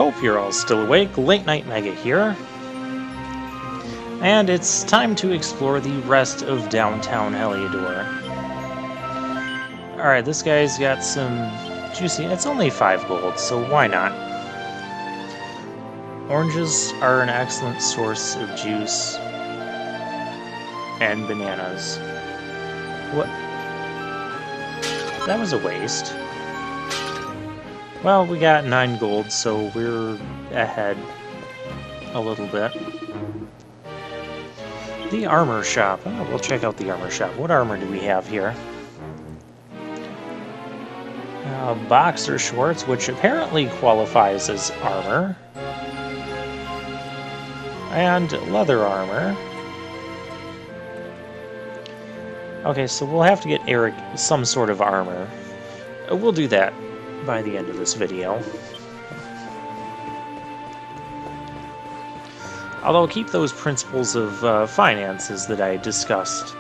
Hope you're all still awake. Late Night Mega here. And it's time to explore the rest of downtown Heliodor. Alright, this guy's got some juicy... It's only 5 gold, so why not? Oranges are an excellent source of juice. And bananas. What? That was a waste. Well, we got 9 gold, so we're ahead a little bit. The armor shop. Oh, we'll check out the armor shop. What armor do we have here? Boxer shorts, which apparently qualifies as armor. And leather armor. Okay, so we'll have to get Erik some sort of armor. We'll do that by the end of this video. Although keep those principles of finances that I discussed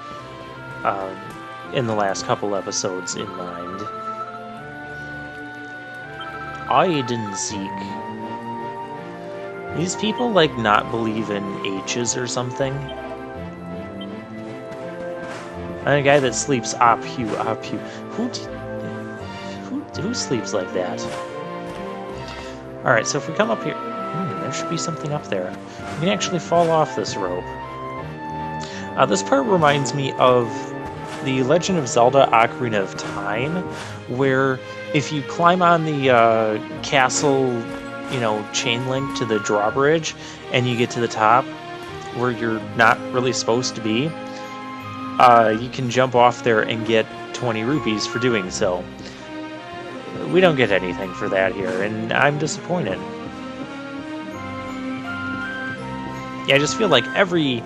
in the last couple episodes in mind. Hide and seek. These people like not believe in H's or something. And a guy that sleeps op-hu. Who sleeps like that? Alright, so if we come up here... there should be something up there. We can actually fall off this rope. This part reminds me of the Legend of Zelda Ocarina of Time, where if you climb on the castle, chain link to the drawbridge, and you get to the top, where you're not really supposed to be, you can jump off there and get 20 rupees for doing so. We don't get anything for that here, and I'm disappointed. Yeah, I just feel like every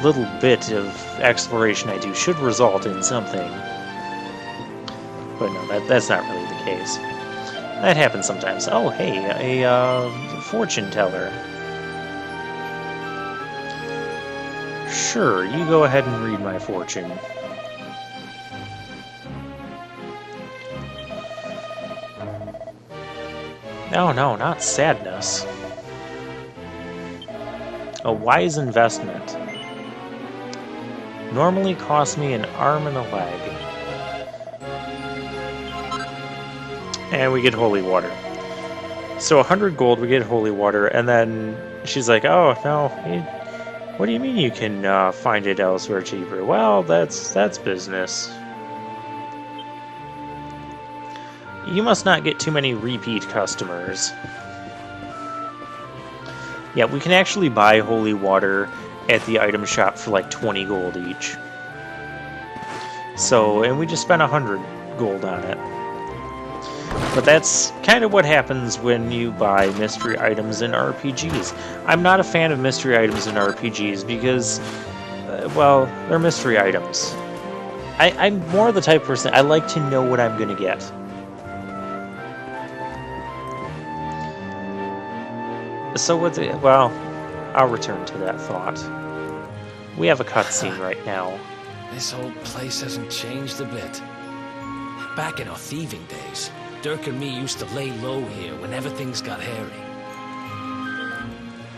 little bit of exploration I do should result in something. But no, that's not really the case. That happens sometimes. Oh, hey, a fortune teller. Sure, you go ahead and read my fortune. No, not sadness. A wise investment. Normally costs me an arm and a leg. And we get holy water. So 100 gold, we get holy water, and then she's like, oh, no, what do you mean you can find it elsewhere cheaper? Well, that's business. You must not get too many repeat customers. Yeah, we can actually buy holy water at the item shop for like 20 gold each. So, and we just spent 100 gold on it. But that's kind of what happens when you buy mystery items in RPGs. I'm not a fan of mystery items in RPGs because, well, they're mystery items. I'm more the type of person, I like to know what I'm going to get. So well, I'll return to that thought. We have a cutscene right now. This whole place hasn't changed a bit. Back in our thieving days, Derk and me used to lay low here whenever things got hairy.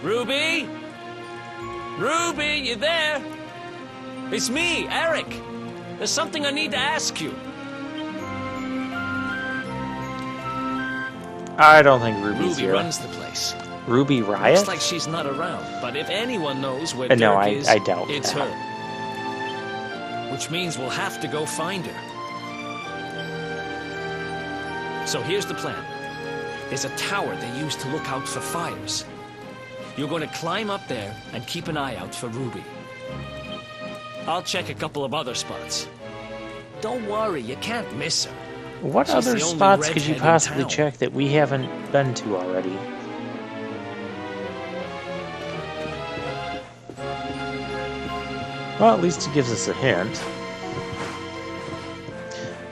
Ruby? Ruby, you there? It's me, Erik. There's something I need to ask you. I don't think Ruby's Ruby here. runs the place. Ruby Riot? Looks like she's not around, but if anyone knows where No, Derk is, I doubt it's that. her. Which means we'll have to go find her. So here's the plan. There's a tower they use to look out for fires. You're going to climb up there and keep an eye out for Ruby. I'll check a couple of other spots. Don't worry, you can't miss her. What She's other the only spots could you redhead in possibly town. check that we haven't been to already? Well, at least it gives us a hint.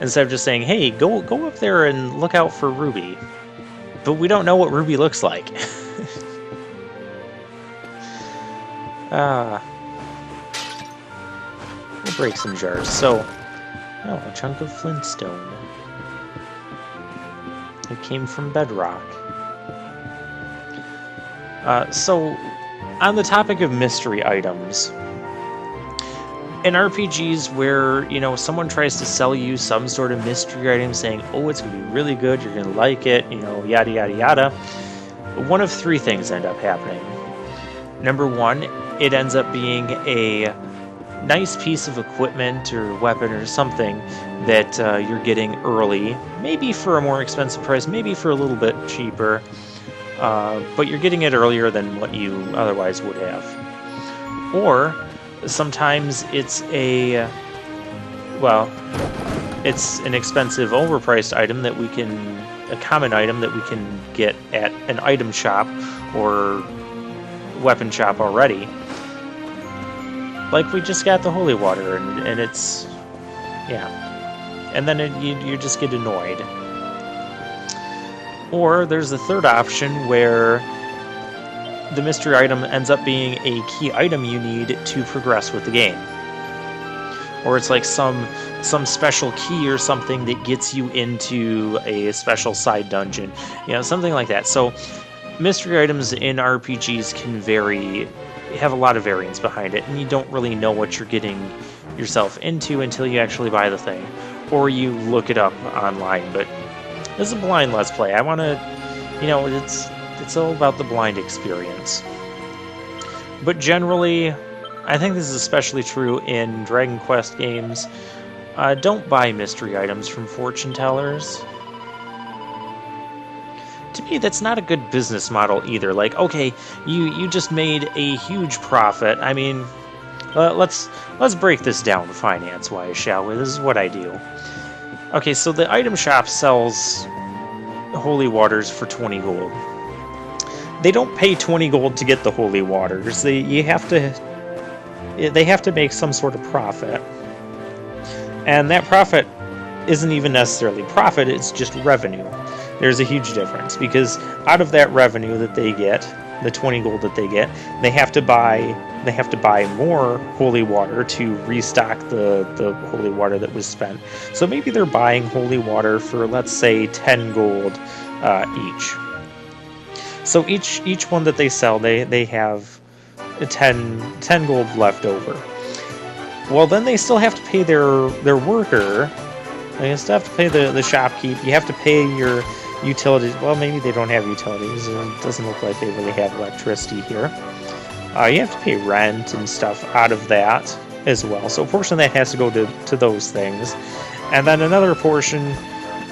Instead of just saying, hey, go up there and look out for Ruby. But we don't know what Ruby looks like. We'll break some jars. So, oh, a chunk of flintstone. It came from bedrock. So, on the topic of mystery items, in RPGs where, someone tries to sell you some sort of mystery item saying, oh, it's going to be really good, you're going to like it, yada, yada, yada, one of three things end up happening. Number one, it ends up being a nice piece of equipment or weapon or something that you're getting early, maybe for a more expensive price, maybe for a little bit cheaper, but you're getting it earlier than what you otherwise would have. Or sometimes it's it's an expensive, overpriced item that a common item that we can get at an item shop or weapon shop already. Like we just got the holy water, and it's, and then you just get annoyed. Or there's the third option where the mystery item ends up being a key item you need to progress with the game. Or it's like some special key or something that gets you into a special side dungeon. Something like that. So mystery items in RPGs can have a lot of variance behind it, and you don't really know what you're getting yourself into until you actually buy the thing. Or you look it up online, but this is a blind Let's Play. I want to, it's all about the blind experience. But generally, I think this is especially true in Dragon Quest games. Don't buy mystery items from fortune tellers. To me, that's not a good business model either. Like, okay, you just made a huge profit. I mean, let's break this down finance-wise, shall we? This is what I do. Okay, so the item shop sells holy waters for 20 gold. They don't pay 20 gold to get the holy waters. They have to make some sort of profit. And that profit isn't even necessarily profit, it's just revenue. There's a huge difference, because out of that revenue that they get, the 20 gold that they get, they have to buy more holy water to restock the holy water that was spent. So maybe they're buying holy water for, let's say, 10 gold each. So each one that they sell, they have 10 gold left over. Well, then they still have to pay their worker. They still have to pay the shopkeep. You have to pay your utilities. Well, maybe they don't have utilities. It doesn't look like they really have electricity here. You have to pay rent and stuff out of that as well. So a portion of that has to go to those things. And then another portion,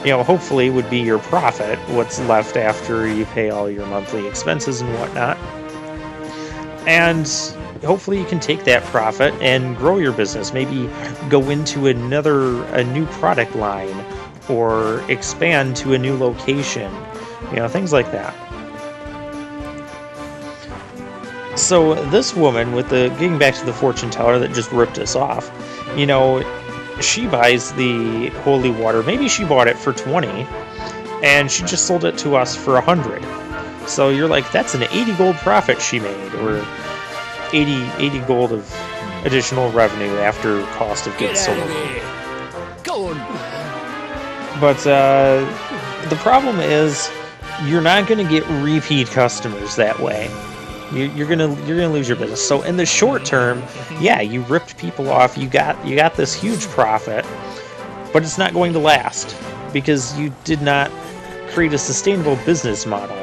hopefully would be your profit, what's left after you pay all your monthly expenses and whatnot. And hopefully you can take that profit and grow your business. Maybe go into a new product line, or expand to a new location, things like that. So this woman, getting back to the fortune teller that just ripped us off, she buys the holy water. Maybe she bought it for 20, and she just sold it to us for 100. So you're like, that's an 80 gold profit she made, or 80 gold of additional revenue after cost of goods sold. Go on. But the problem is, you're not going to get repeat customers that way. You're gonna lose your business. So in the short term, yeah, you ripped people off. You got this huge profit, but it's not going to last because you did not create a sustainable business model.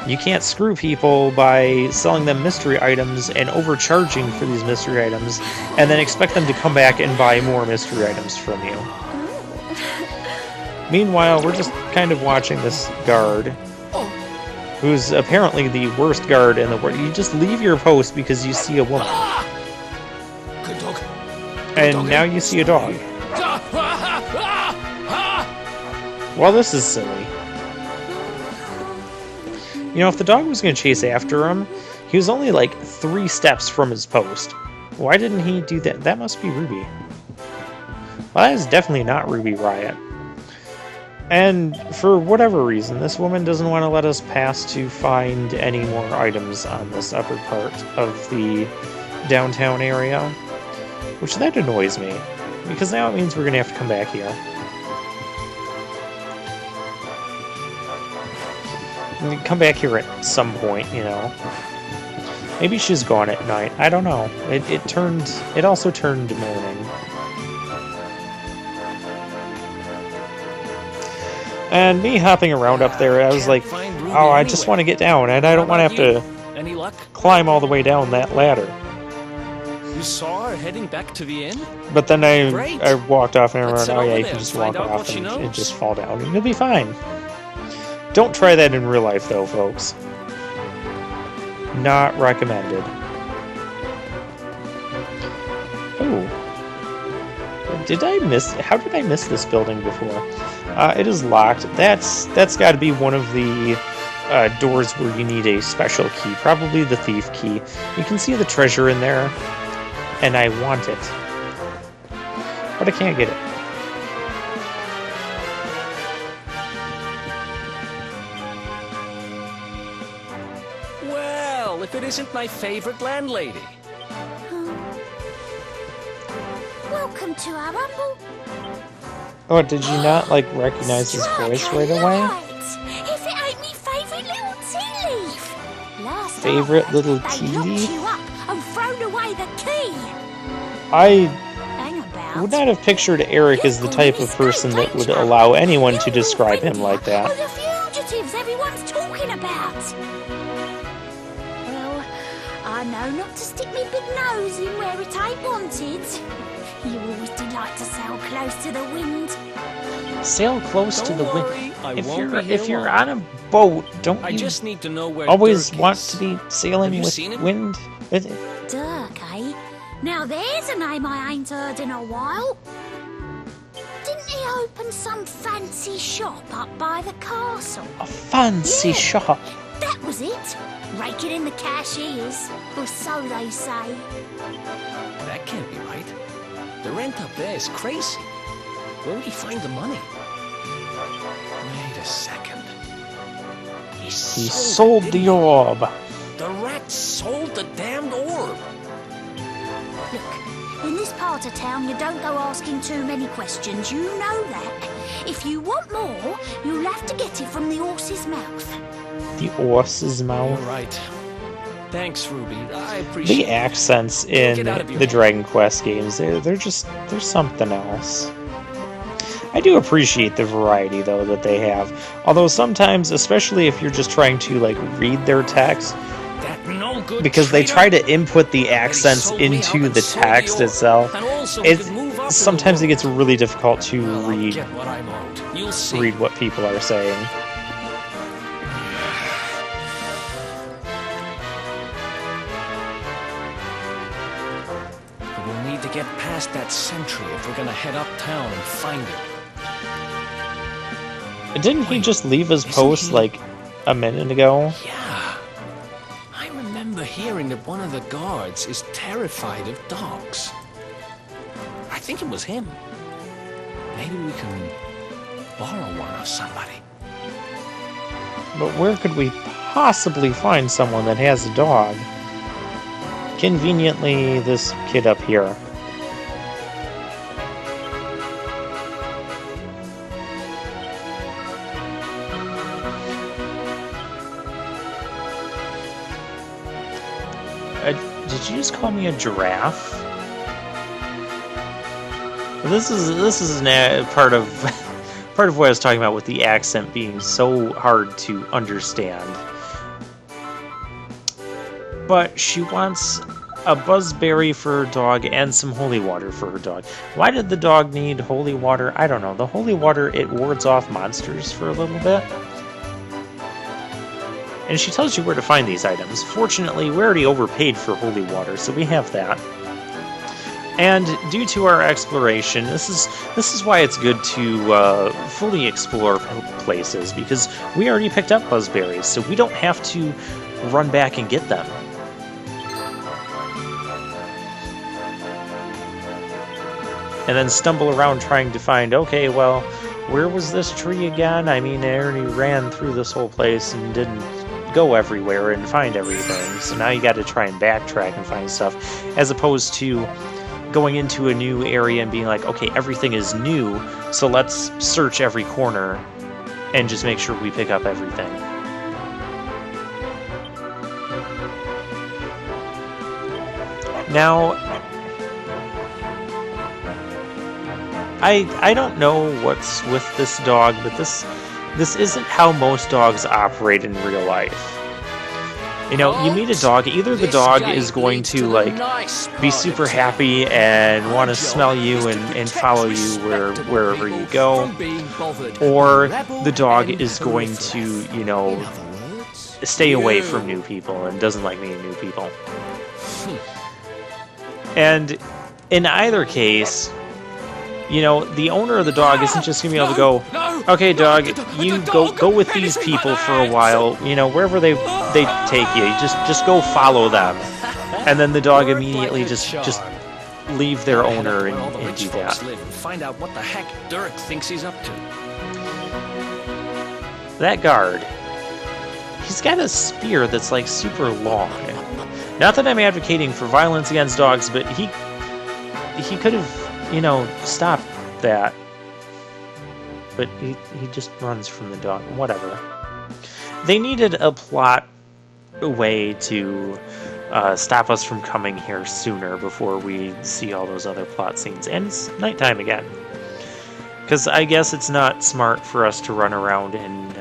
You can't screw people by selling them mystery items and overcharging for these mystery items, and then expect them to come back and buy more mystery items from you. Meanwhile, we're just kind of watching this guard, who's apparently the worst guard in the world. You just leave your post because you see a woman. Good dog. And now you see a dog. Well, this is silly. If the dog was going to chase after him, he was only like 3 steps from his post. Why didn't he do that? That must be Ruby. Well, that is definitely not Ruby Riot. And for whatever reason, this woman doesn't want to let us pass to find any more items on this upper part of the downtown area, which that annoys me, because now it means we're going to have to come back here. come back here at some point, you know. Maybe she's gone at night. I don't know. It also turned morning. And me hopping around up there, I was like, oh, I just want to get down, and I don't want to have to Any luck? climb all the way down that ladder. You saw her heading back to the inn? But then Great. I walked off and I Let's remembered, head oh yeah, over you there can and just find walk out what off she and knows. just fall down, and you'll be fine. Don't try that in real life, though, folks. Not recommended. Oh. How did I miss this building before? It is locked. That's got to be one of the doors where you need a special key, probably the thief key. You can see the treasure in there, and I want it. But I can't get it. Well, if it isn't my favorite landlady. Welcome to our humble. Oh, did you not, like, recognize his voice right away? If it ain't me favourite little tea leaf. Last Favorite I heard, little they tea locked leaf? you up and thrown away the key. I Hang about. would not have pictured Eric as the type of person that would allow anyone to describe him like that. Or the fugitives everyone's talking about. Well, I know not to stick me big nose in where it ain't wanted. You always delight to sail close to the wind. Sail close to Don't the worry, wind. I If won't you're be here if you're long. on a boat, don't I you just need to know where always Derk want is. to be sailing Have you with seen him? wind? Derk, eh? Now there's a name I ain't heard in a while. Didn't he open some fancy shop up by the castle? A fancy Yeah. shop. That was it. Raking in the cashiers, or so they say. That can't be right. The rent up there is crazy. Where would he find the money? Wait a second. He sold the orb. The rat sold the damned orb. Look, in this part of town, you don't go asking too many questions. You know that. If you want more, you'll have to get it from the horse's mouth. The horse's You're mouth. right. Thanks, Ruby. I appreciate The it. accents in Get out of your the head. Dragon Quest games, they're something else. I do appreciate the variety, though, that they have. Although sometimes, especially if you're just trying to, like, read their text, That no good because they traitor. try to input the And he accents sold me out into and the sold the text orb. itself, And also we could move up in the sometimes it world. gets really difficult to Well, I'll read get what I'm owed. You'll see. read what people are saying. We'll need to get past that sentry if we're gonna head uptown and find him. Didn't he Wait, just leave his isn't post, he- like, a minute ago? Yeah. I remember hearing that one of the guards is terrified of dogs. I think it was him. Maybe we can borrow one of somebody. But where could we possibly find someone that has a dog? Conveniently, this kid up here. Did you just call me a giraffe? This is part of part of what I was talking about with the accent being so hard to understand. But she wants a buzzberry for her dog and some holy water for her dog. Why did the dog need holy water? I don't know. The holy water, it wards off monsters for a little bit. And she tells you where to find these items. Fortunately, we already overpaid for holy water, so we have that. And due to our exploration, this is why it's good to fully explore places, because we already picked up buzzberries, so we don't have to run back and get them. And then stumble around trying to find, okay, well, where was this tree again? I mean, I already ran through this whole place and didn't go everywhere and find everything, so now you got to try and backtrack and find stuff, as opposed to going into a new area and being like, okay, everything is new, so let's search every corner and just make sure we pick up everything. Now, I don't know what's with this dog, but this isn't how most dogs operate in real life. You know, you meet a dog, either the dog is going to, like, be super happy and want to smell you and follow you wherever you go, or the dog is going to, you know, stay away from new people and doesn't like meeting new people. And in either case, you know, the owner of the dog isn't just going to be able to go, okay, dog, you go with these people for a while, you know, wherever they take you, just go follow them. And then the dog immediately just leave their owner and do that. Find out what the heck Derk thinks he's up to. That guard, he's got a spear that's like super long. Not that I'm advocating for violence against dogs, but he could have, you know, stopped that. But he just runs from the dog. Whatever. They needed a plot way to stop us from coming here sooner before we see all those other plot scenes. And it's nighttime again. Because I guess it's not smart for us to run around in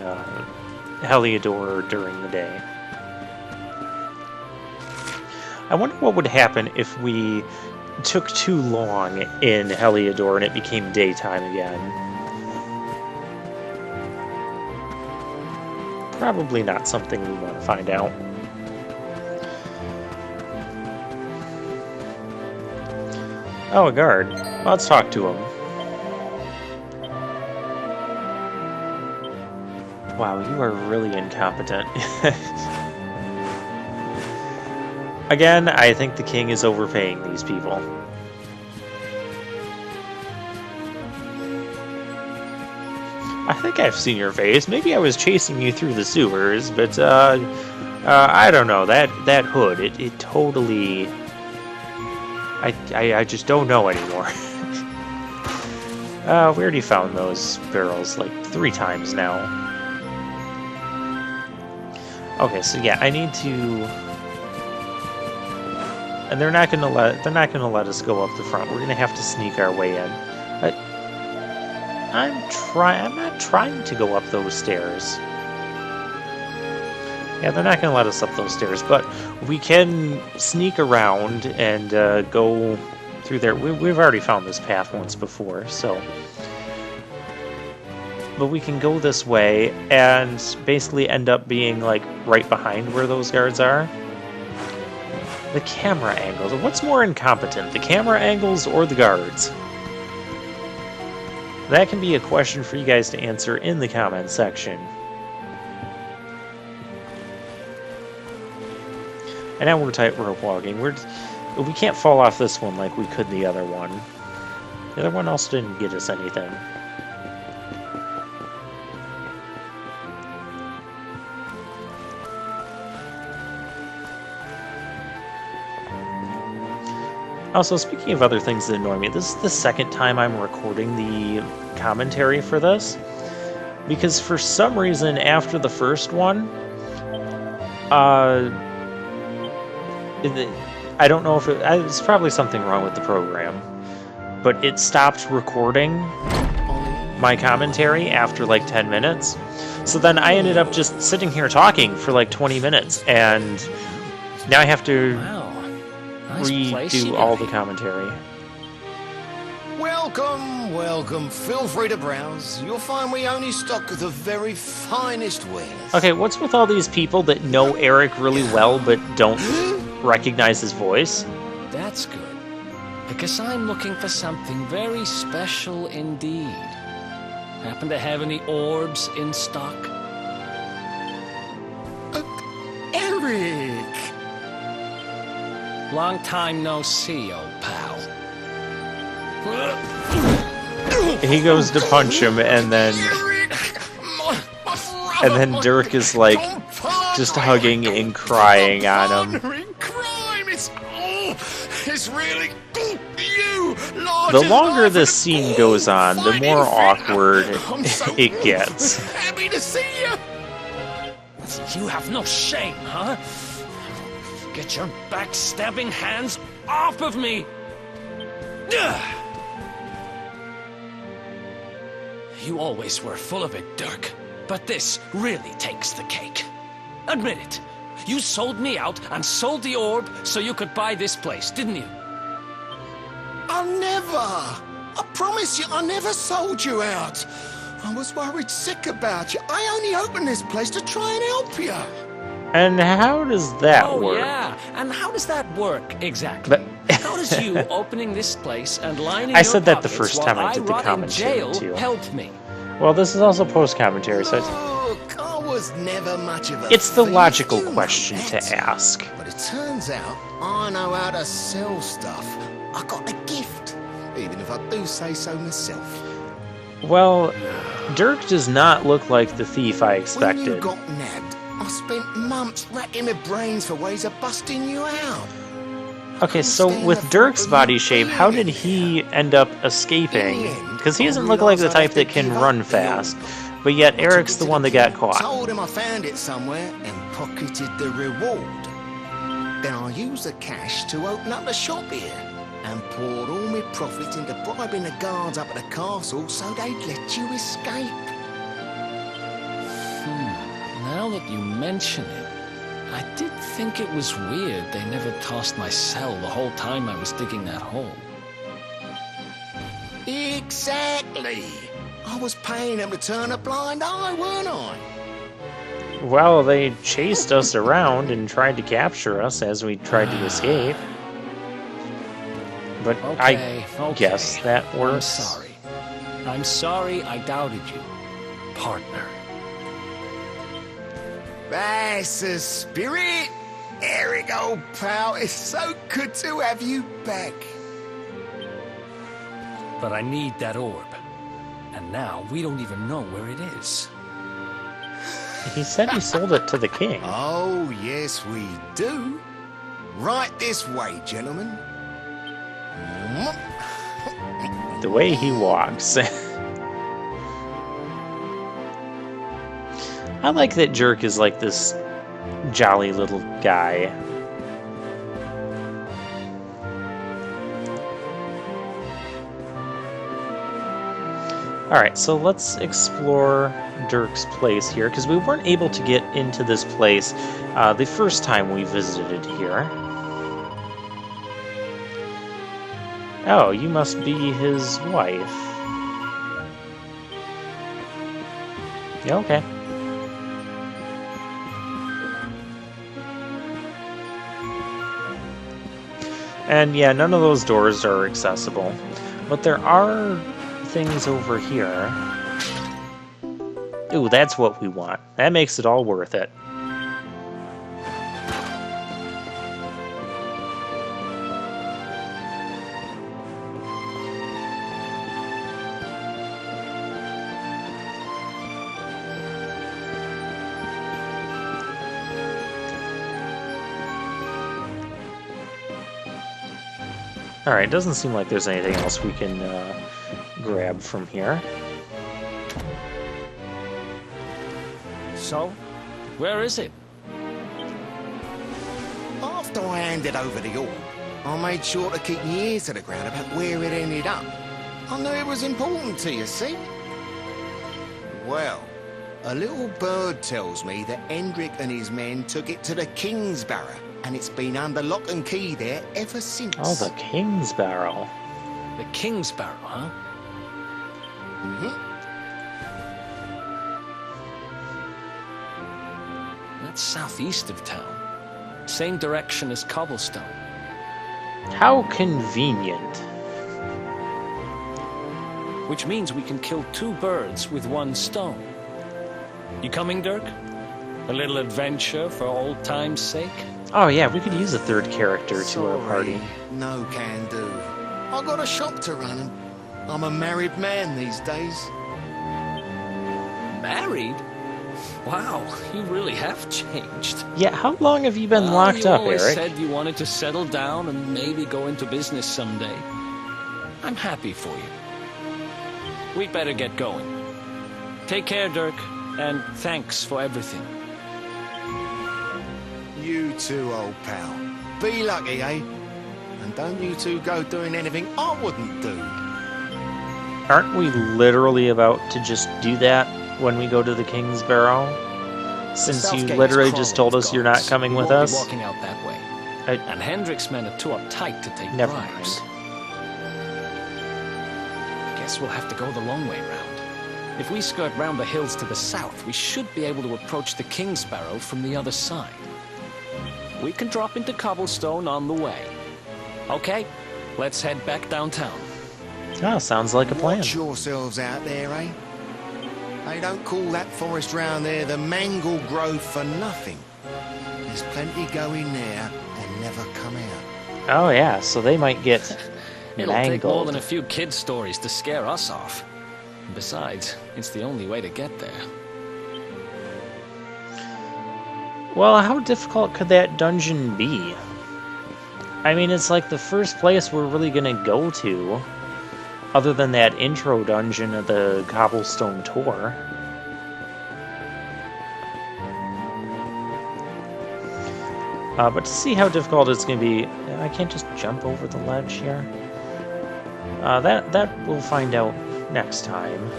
Heliodor during the day. I wonder what would happen if we took too long in Heliodor and it became daytime again. Probably not something we want to find out. Oh, a guard. Well, let's talk to him. Wow, you are really incompetent. Again, I think the king is overpaying these people. I think I've seen your face. Maybe I was chasing you through the sewers, but I don't know. That hood, it totally... I just don't know anymore. We already found those barrels like 3 times now. Okay, so yeah, I need to... And they're not gonna let us go up the front. We're gonna have to sneak our way in. But I'm not trying to go up those stairs. Yeah, they're not gonna let us up those stairs, but we can sneak around and go through there. We've already found this path once before, so. But we can go this way and basically end up being like right behind where those guards are. The camera angles. What's more incompetent, the camera angles or the guards? That can be a question for you guys to answer in the comments section. And now we're tightrope walking. We can't fall off this one like we could the other one. The other one else didn't get us anything. Also, speaking of other things that annoy me, this is the second time I'm recording the commentary for this. Because for some reason, after the first one, I don't know if it's probably something wrong with the program, but it stopped recording my commentary after like 10 minutes. So then I ended up just sitting here talking for like 20 minutes, and now I have to... redo all the commentary. Welcome, welcome. Feel free to browse. You'll find we only stock the very finest wares. Okay, what's with all these people that know Erik really well but don't recognize his voice? That's good, because I'm looking for something very special indeed. Happen to have any orbs in stock? Erik! Long time no see, old pal. He goes to punch him, and then Derk is like just hugging and crying on him. The longer this scene goes on, the more awkward it gets. Happy to see you. You have no shame, huh? Get your backstabbing hands off of me! Ugh. You always were full of it, Derk. But this really takes the cake. Admit it. You sold me out and sold the orb so you could buy this place, didn't you? I never! I promise you, I never sold you out. I was worried sick about you. I only opened this place to try and help you. And how does that work? Yeah. And how does that work exactly? How does you opening this place and lining I your said that the pockets first time while I did the rot in commentary, jail too. help me? Well, this is also post-commentary, so Look, I was never much of a it's the thief, logical you know question to that. ask. But it turns out I know how to sell stuff. I got a gift, even if I do say so myself. Well, Derk does not look like the thief I When you expected. got nabbed, I spent months racking my brains for ways of busting you out. Okay, so with Derk's body shape, how did he end up escaping? Because he doesn't look like the type that can run fast, but yet Eric's the one that got caught. Told him I found it somewhere and pocketed the reward. Then I used the cash to open up the shop here and poured all my profits into bribing the guards up at the castle so they'd let you escape. Now that you mention it, I did think it was weird they never tossed my cell the whole time I was digging that hole. Exactly. I was paying them to turn a blind eye, weren't I? Well, they chased us around and tried to capture us as we tried to escape. But Okay, I guess that I'm works. sorry. I'm sorry I doubted you, partner. That's the spirit. Erik, old pal, it's so good to have you back. But I need that orb. And now we don't even know where it is. He said he sold it to the king. Oh, yes, we do. Right this way, gentlemen. The way he walks. I like that Derk is like this jolly little guy. Alright, so let's explore Derk's place here, because we weren't able to get into this place the first time we visited here. Oh, you must be his wife. Yeah, okay. And yeah, none of those doors are accessible. But there are things over here. Ooh, that's what we want. That makes it all worth it. Alright, doesn't seem like there's anything else we can grab from here. So, where is it? After I handed over the orb, I made sure to keep my ears to the ground about where it ended up. I knew it was important to you, see? Well, a little bird tells me that Hendrik and his men took it to the King's Barrow, and it's been under lock and key there ever since. Oh, the King's Barrel. The King's Barrow, huh? Mm-hmm. That's southeast of town. Same direction as Cobblestone. How convenient. Which means we can kill two birds with one stone. You coming, Derk? A little adventure for old time's sake? Oh yeah, we could use a third character to our party. No can do. I got a shop to run, and I'm a married man these days. Married? Wow, you really have changed. Yeah, how long have you been Well, locked you up, always Erik? said you wanted to settle down and maybe go into business someday. I'm happy for you. We'd better get going. Take care, Derk, and thanks for everything. You too, old pal. Be lucky, eh? And don't you two go doing anything I wouldn't do. Aren't we literally about to just do that when we go to the King's Barrow? The Since south you gate is literally crawling just told with us you're not guards. coming We with won't be us? walking out that way. I- And Hendrik's men are too uptight to take Never bribes. mind. Guess we'll have to go the long way round. If we skirt round the hills to the south, we should be able to approach the King's Barrow from the other side. We can drop into Cobblestone on the way. Okay, let's head back downtown. Oh, sounds like a plan. Watch yourselves out there, eh? They don't call that forest round there the Mangle Grove for nothing. There's plenty go in there and never come out. Oh yeah, so they might get It'll take more mangled. than a few kids' stories to scare us off. Besides, it's the only way to get there. Well, how difficult could that dungeon be? I mean, it's like the first place we're really gonna go to, other than that intro dungeon of the Cobblestone Tour. But to see how difficult it's gonna be, I can't just jump over the ledge here. That we'll find out next time.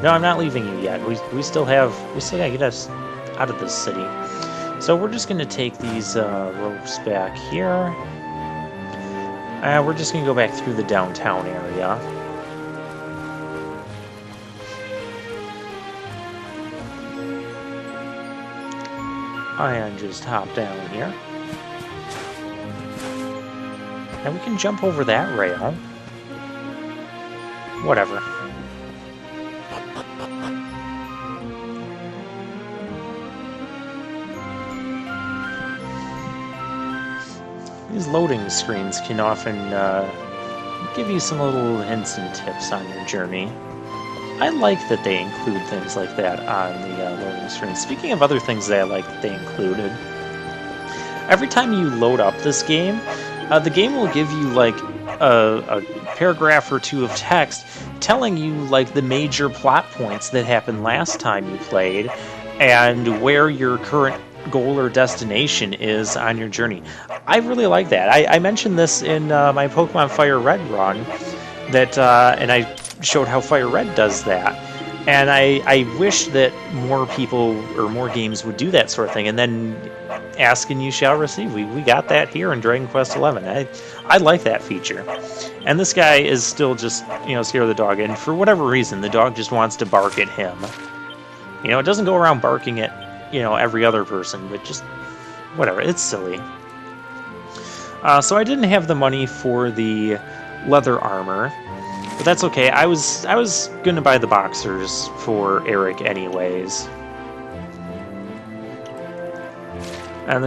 No, I'm not leaving you yet. We still gotta get us out of this city. So we're just gonna take these ropes back here. We're just gonna go back through the downtown area. And just hop down here. And we can jump over that rail. Whatever. These loading screens can often give you some little hints and tips on your journey. I like that they include things like that on the loading screen. Speaking of other things that I like that they included, every time you load up this game, the game will give you like a paragraph or two of text telling you like the major plot points that happened last time you played and where your current goal or destination is on your journey. I really like that. I mentioned this in my Pokemon Fire Red run, that and I showed how Fire Red does that. And I wish that more people or more games would do that sort of thing. And then ask and you shall receive. We got that here in Dragon Quest XI. I like that feature. And this guy is still just, scared of the dog. And for whatever reason, the dog just wants to bark at him. It doesn't go around barking at, every other person, but just whatever. It's silly. So I didn't have the money for the leather armor. But that's okay. I was gonna buy the boxers for Erik anyways. And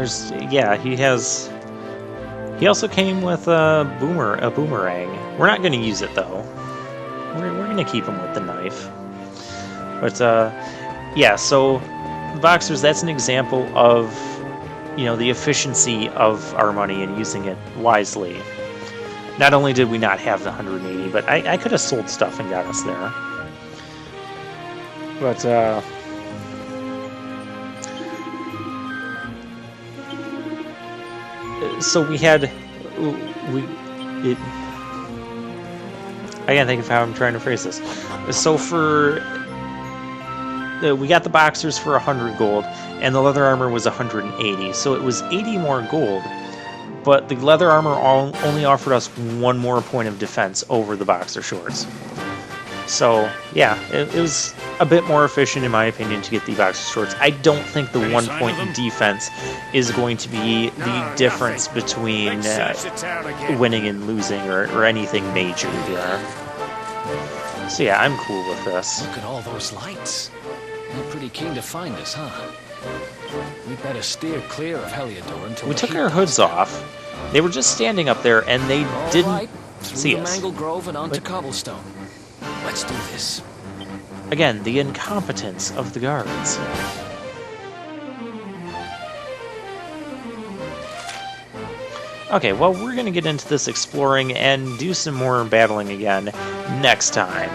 he also came with a boomerang. We're not gonna use it though. We're gonna keep him with the knife. But yeah, so the boxers, that's an example of the efficiency of our money and using it wisely. Not only did we not have the 180, but I could have sold stuff and got us there. But, so we had... I can't think of how I'm trying to phrase this. So we got the boxers for 100 gold, and the leather armor was 180. So it was 80 more gold. But the leather armor only offered us one more point of defense over the boxer shorts. So, yeah, it was a bit more efficient, in my opinion, to get the boxer shorts. I don't think the 1 point in defense is going to be the difference between winning and losing or anything major here. So, yeah, I'm cool with this. Look at all those lights. They're pretty keen to find us, huh? We better steer clear of Heliodor until we took our hoods off. They were just standing up there, and they didn't see through the us. Mangle Grove and onto Cobblestone. Let's do this. Again, the incompetence of the guards. Okay, well, we're going to get into this exploring and do some more battling again next time.